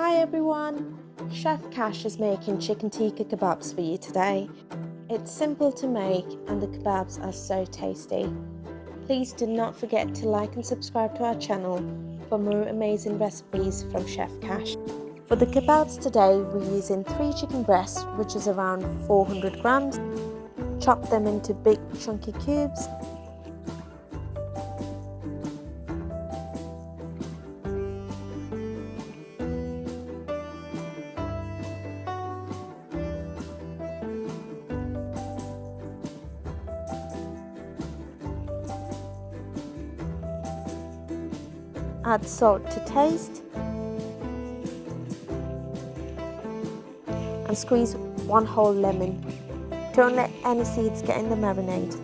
Hi everyone! Chef Kash is making chicken tikka kebabs for you today. It's simple to make and the kebabs are so tasty. Please do not forget to like and subscribe to our channel for more amazing recipes from Chef Kash. For the kebabs today we're using 3 chicken breasts, which is around 400 grams. Chop them into big chunky cubes. Add salt to taste and squeeze 1 whole lemon. Don't let any seeds get in the marinade.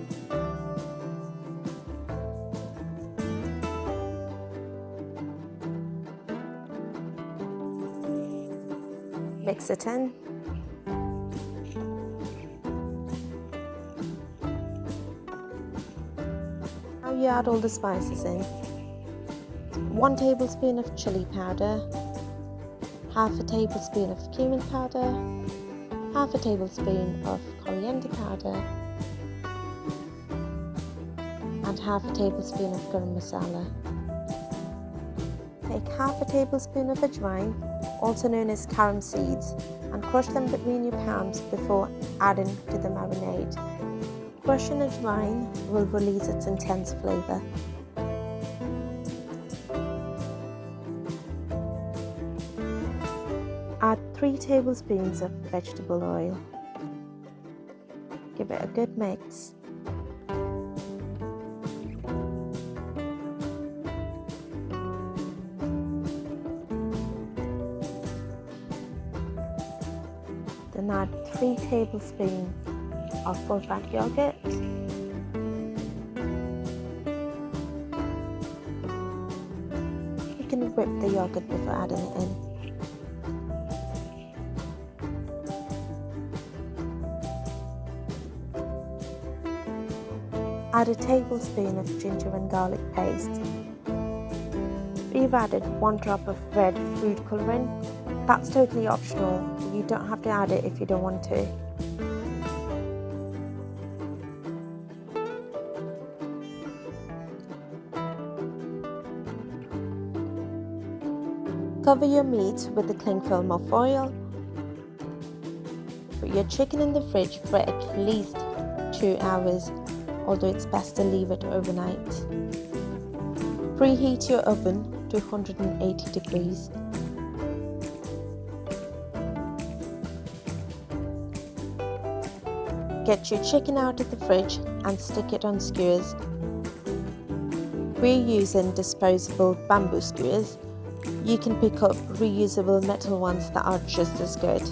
Mix it in. Now you add all the spices in. 1 tablespoon of chili powder, half a tablespoon of cumin powder, half a tablespoon of coriander powder, and half a tablespoon of Garam Masala. Take half a tablespoon of Ajwain, also known as Carom Seeds, and crush them between your palms before adding to the marinade. Crushing Ajwain will release its intense flavour. Add 3 tablespoons of vegetable oil. Give it a good mix. Then add 3 tablespoons of full-fat yogurt. You can whip the yogurt before adding it in. Add a tablespoon of ginger and garlic paste. We've added 1 drop of red food colouring. That's totally optional. You don't have to add it if you don't want to. Cover your meat with a cling film of foil. Put your chicken in the fridge for at least 2 hours, although it's best to leave it overnight. Preheat your oven to 180 degrees. Get your chicken out of the fridge and stick it on skewers. We're using disposable bamboo skewers. You can pick up reusable metal ones that are just as good.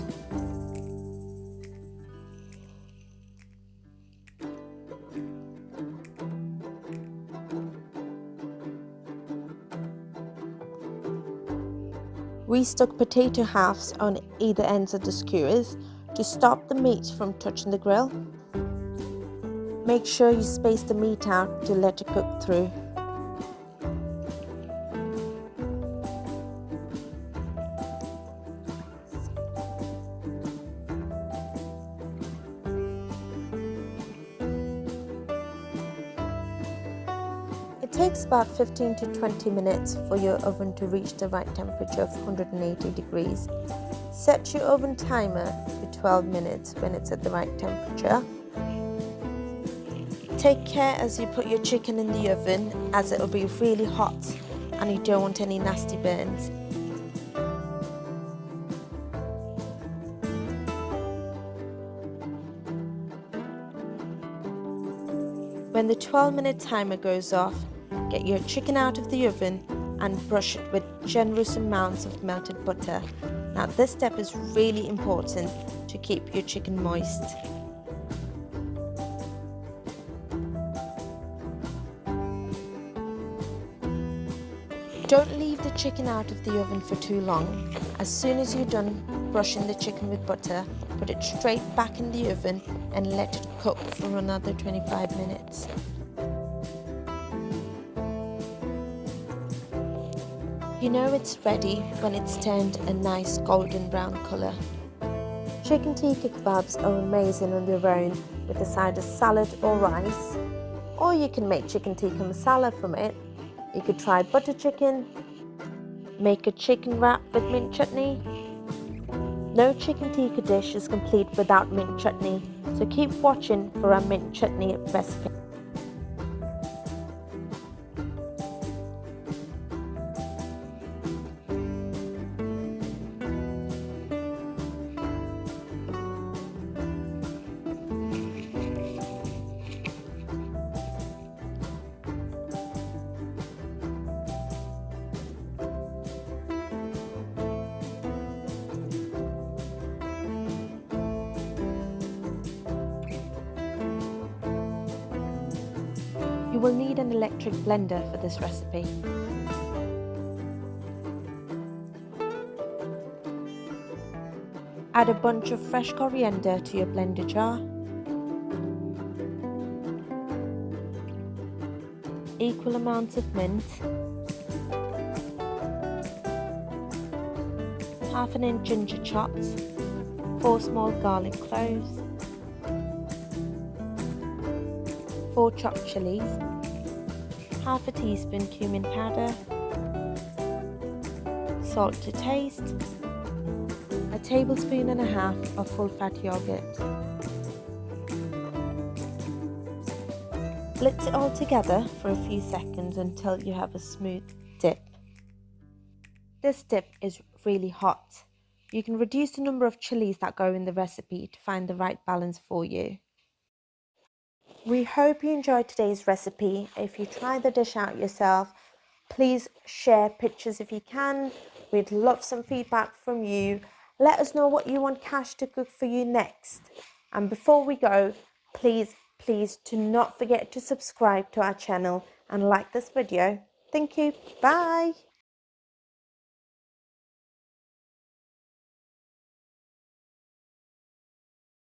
We stuck potato halves on either ends of the skewers to stop the meat from touching the grill. Make sure you space the meat out to let it cook through. It takes about 15 to 20 minutes for your oven to reach the right temperature of 180 degrees. Set your oven timer to 12 minutes when it's at the right temperature. Take care as you put your chicken in the oven, as it will be really hot and you don't want any nasty burns. When the 12-minute timer goes off, get your chicken out of the oven and brush it with generous amounts of melted butter. Now this step is really important to keep your chicken moist. Don't leave the chicken out of the oven for too long. As soon as you're done brushing the chicken with butter, put it straight back in the oven and let it cook for another 25 minutes. You know it's ready when it's turned a nice golden brown colour. Chicken tikka kebabs are amazing on their own with a side of salad or rice, or you can make chicken tikka masala from it. You could try butter chicken, make a chicken wrap with mint chutney. No chicken tikka dish is complete without mint chutney, so keep watching for our mint chutney recipe. You will need an electric blender for this recipe. Add a bunch of fresh coriander to your blender jar. Equal amounts of mint. Half an inch ginger chopped. 4 small garlic cloves. 4 chopped chilies, half a teaspoon cumin powder, salt to taste, a tablespoon and a half of full fat yogurt. Blitz it all together for a few seconds until you have a smooth dip. This dip is really hot. You can reduce the number of chilies that go in the recipe to find the right balance for you. We hope you enjoyed today's recipe. If you try the dish out yourself, please share pictures if you can. We'd love some feedback from you. Let us know what you want Kash to cook for you next. And before we go, please do not forget to subscribe to our channel and like this video. Thank you. Bye.